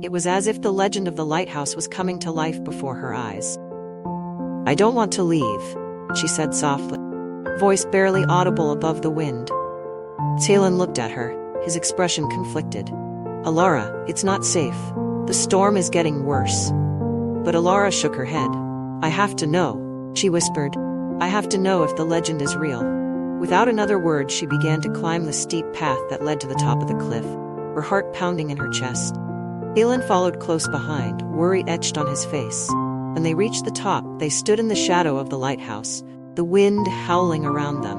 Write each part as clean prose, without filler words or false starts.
It was as if the legend of the lighthouse was coming to life before her eyes. "I don't want to leave," she said softly, voice barely audible above the wind. Talon looked at her, his expression conflicted. "Alara, it's not safe. The storm is getting worse." But Alara shook her head. "I have to know," she whispered. "I have to know if the legend is real." Without another word, she began to climb the steep path that led to the top of the cliff, her heart pounding in her chest. Talon followed close behind, worry etched on his face. When they reached the top, they stood in the shadow of the lighthouse, the wind howling around them.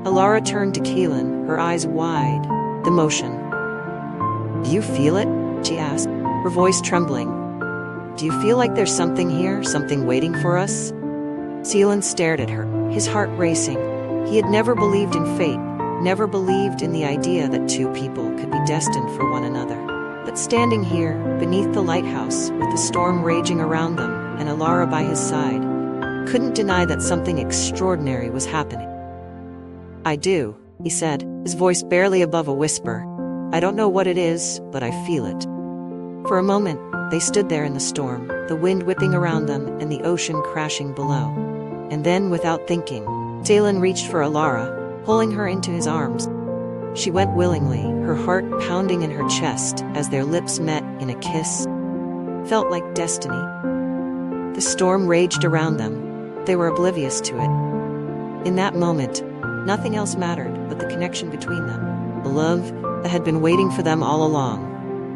Alara turned to Keelan, her eyes wide, emotion. "Do you feel it?" she asked, her voice trembling. "Do you feel like there's something here, something waiting for us?" Keelan stared at her, his heart racing. He had never believed in fate, never believed in the idea that two people could be destined for one another. But standing here, beneath the lighthouse, with the storm raging around them, and Alara by his side, couldn't deny that something extraordinary was happening. "I do," he said, his voice barely above a whisper. "I don't know what it is, but I feel it." For a moment, they stood there in the storm, the wind whipping around them and the ocean crashing below. And then, without thinking, Talon reached for Alara, pulling her into his arms. She went willingly, her heart pounding in her chest as their lips met in a kiss. Felt like destiny. The storm raged around them. They were oblivious to it. In that moment, nothing else mattered but the connection between them, the love that had been waiting for them all along,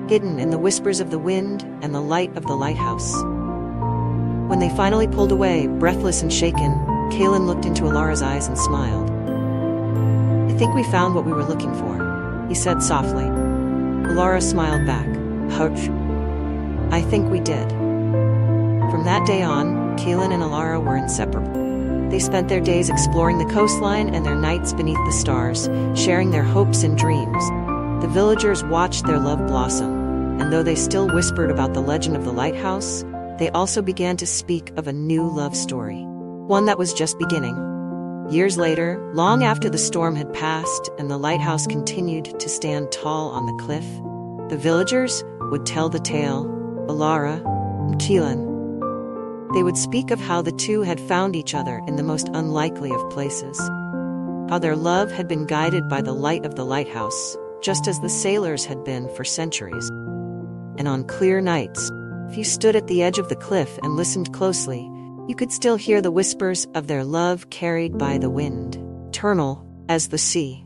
hidden in the whispers of the wind and the light of the lighthouse. When they finally pulled away, breathless and shaken, Talon looked into Alara's eyes and smiled. "I think we found what we were looking for," he said softly. Alara smiled back. "Ouch." "I think we did." From that day on, Talon and Alara were inseparable. They spent their days exploring the coastline and their nights beneath the stars, sharing their hopes and dreams. The villagers watched their love blossom, and though they still whispered about the legend of the lighthouse, they also began to speak of a new love story, one that was just beginning. Years later, long after the storm had passed and the lighthouse continued to stand tall on the cliff, the villagers would tell the tale, Alara and Keelan. They would speak of how the two had found each other in the most unlikely of places, how their love had been guided by the light of the lighthouse, just as the sailors had been for centuries. And on clear nights, if you stood at the edge of the cliff and listened closely, you could still hear the whispers of their love carried by the wind, eternal as the sea.